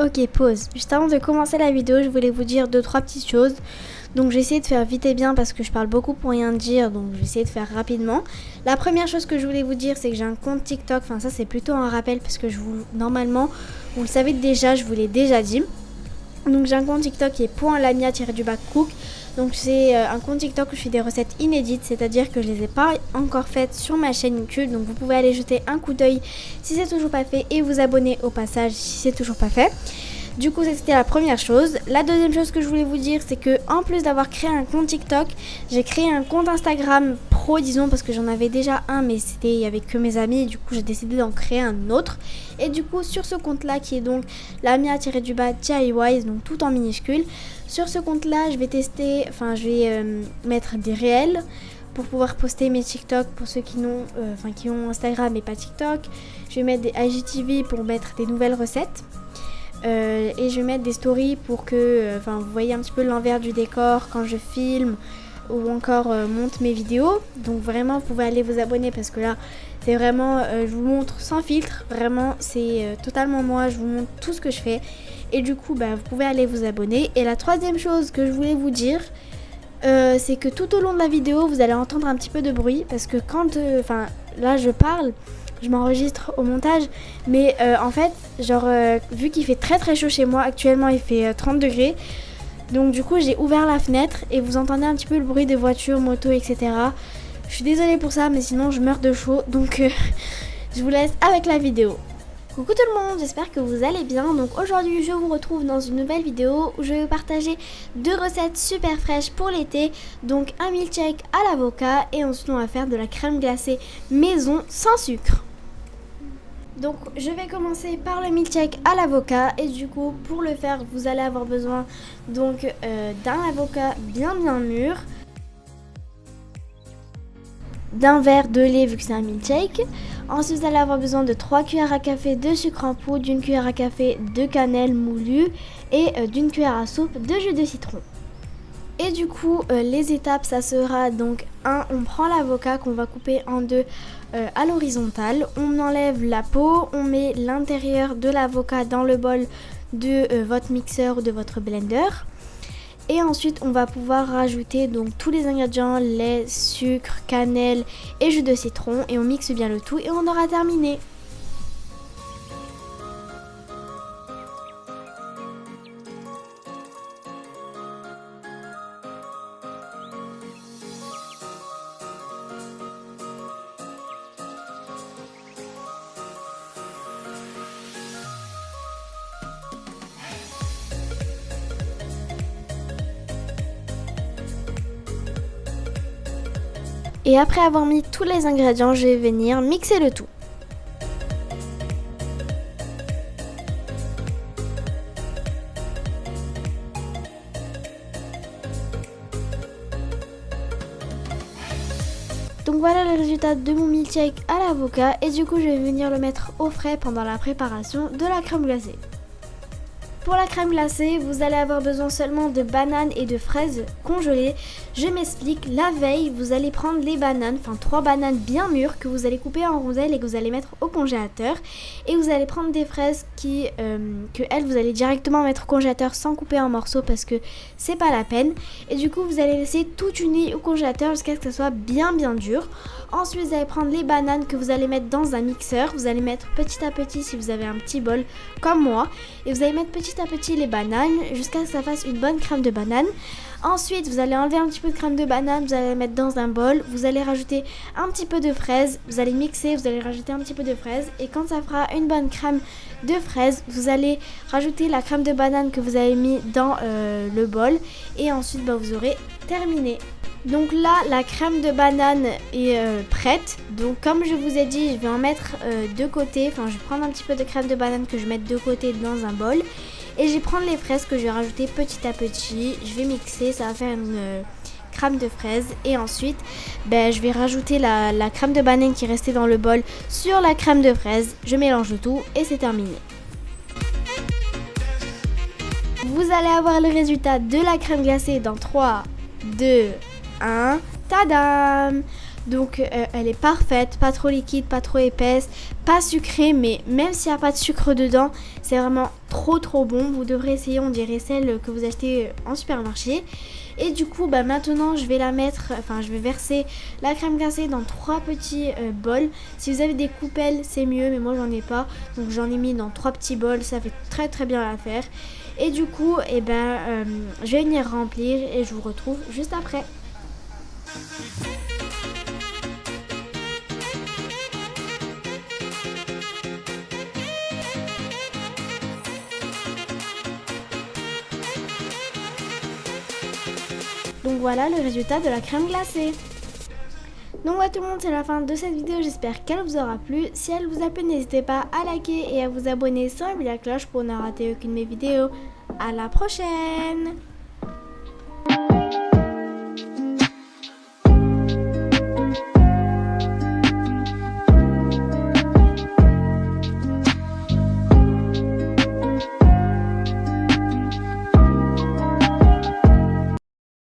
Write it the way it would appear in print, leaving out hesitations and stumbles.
Ok, pause. Juste avant de commencer la vidéo, je voulais vous dire 2-3 petites choses. Donc j'ai essayé de faire vite et bien parce que je parle beaucoup pour rien dire, donc j'ai essayé de faire rapidement. La première chose que je voulais vous dire, c'est que j'ai un compte TikTok. Enfin ça c'est plutôt un rappel parce que normalement, vous le savez déjà, je vous l'ai déjà dit. Donc j'ai un compte TikTok qui est .lamia-cook. Donc c'est un compte TikTok où je fais des recettes inédites, c'est-à-dire que je les ai pas encore faites sur ma chaîne YouTube. Donc vous pouvez aller jeter un coup d'œil si c'est toujours pas fait et vous abonner au passage si c'est toujours pas fait. Du coup, c'était la première chose. La deuxième chose que je voulais vous dire, c'est que en plus d'avoir créé un compte TikTok, j'ai créé un compte Instagram pro, disons, parce que j'en avais déjà un, mais il y avait que mes amis, et du coup, j'ai décidé d'en créer un autre. Et du coup, sur ce compte-là, qui est donc lamia-DIY, donc tout en minuscule, sur ce compte-là, je vais mettre des réels pour pouvoir poster mes TikTok pour ceux qui ont Instagram et pas TikTok. Je vais mettre des IGTV pour mettre des nouvelles recettes. Et je vais mettre des stories pour que vous voyez un petit peu l'envers du décor quand je filme ou encore monte mes vidéos. Donc vraiment vous pouvez aller vous abonner parce que là c'est vraiment je vous montre sans filtre, vraiment c'est totalement moi, je vous montre tout ce que je fais et du coup vous pouvez aller vous abonner. Et la troisième chose que je voulais vous dire, c'est que tout au long de la vidéo vous allez entendre un petit peu de bruit parce que quand là je parle, je m'enregistre au montage, mais en fait, vu qu'il fait très très chaud chez moi, actuellement il fait 30 degrés, donc du coup j'ai ouvert la fenêtre et vous entendez un petit peu le bruit des voitures, motos, etc. Je suis désolée pour ça, mais sinon je meurs de chaud, donc je vous laisse avec la vidéo. Coucou tout le monde, j'espère que vous allez bien. Donc aujourd'hui je vous retrouve dans une nouvelle vidéo où je vais partager 2 recettes super fraîches pour l'été. Donc un milkshake à l'avocat et ensuite on va faire de la crème glacée maison sans sucre. Donc je vais commencer par le milkshake à l'avocat et du coup pour le faire vous allez avoir besoin donc d'un avocat bien mûr, d'un verre de lait vu que c'est un milkshake. Ensuite vous allez avoir besoin de 3 cuillères à café de sucre en poudre, d'une cuillère à café de cannelle moulue et d'une cuillère à soupe de jus de citron. Et du coup les étapes ça sera donc on prend l'avocat qu'on va couper en deux à l'horizontale, on enlève la peau, on met l'intérieur de l'avocat dans le bol de votre mixeur ou de votre blender. Et ensuite on va pouvoir rajouter donc tous les ingrédients, lait, sucre, cannelle et jus de citron et on mixe bien le tout et on aura terminé. Et après avoir mis tous les ingrédients, je vais venir mixer le tout. Donc voilà le résultat de mon milkshake à l'avocat et du coup je vais venir le mettre au frais pendant la préparation de la crème glacée. Pour la crème glacée, vous allez avoir besoin seulement de bananes et de fraises congelées. Je m'explique, la veille, vous allez prendre les bananes, 3 bananes bien mûres que vous allez couper en rondelles et que vous allez mettre au congélateur. Et vous allez prendre des fraises vous allez directement mettre au congélateur sans couper en morceaux parce que c'est pas la peine. Et du coup, vous allez laisser tout uni au congélateur jusqu'à ce que ça soit bien dur. Ensuite, vous allez prendre les bananes que vous allez mettre dans un mixeur. Vous allez mettre petit à petit si vous avez un petit bol comme moi. Et vous allez mettre petit à petit les bananes jusqu'à ce que ça fasse une bonne crème de banane. Ensuite, vous allez enlever un petit peu de crème de banane, vous allez la mettre dans un bol. Vous allez rajouter un petit peu de fraises. Vous allez mixer, vous allez rajouter un petit peu de fraises. Et quand ça fera une bonne crème de fraises, vous allez rajouter la crème de banane que vous avez mis dans le bol. Et ensuite, vous aurez terminé. Donc là, la crème de banane est prête. Donc comme je vous ai dit, je vais en mettre de côté. Je vais prendre un petit peu de crème de banane que je vais mettre de côté dans un bol. Et je vais prendre les fraises que je vais rajouter petit à petit. Je vais mixer, ça va faire une crème de fraises. Et ensuite, je vais rajouter la crème de banane qui est restée dans le bol sur la crème de fraises. Je mélange le tout et c'est terminé. Vous allez avoir le résultat de la crème glacée dans 3, 2, 1, tadam! Donc elle est parfaite, pas trop liquide, pas trop épaisse, pas sucrée, mais même s'il n'y a pas de sucre dedans, C'est vraiment trop bon. Vous devrez essayer, on dirait celle que vous achetez en supermarché. Et du coup maintenant je vais verser la crème glacée dans 3 petits bols. Si vous avez des coupelles c'est mieux, mais moi j'en ai pas, donc j'en ai mis dans 3 petits bols. Ça fait très bien l'affaire. Et du coup je vais venir remplir et je vous retrouve juste après. Donc voilà le résultat de la crème glacée. Donc voilà tout le monde, c'est la fin de cette vidéo, j'espère qu'elle vous aura plu. Si elle vous a plu, n'hésitez pas à liker et à vous abonner sans oublier la cloche pour ne rater aucune de mes vidéos. À la prochaine!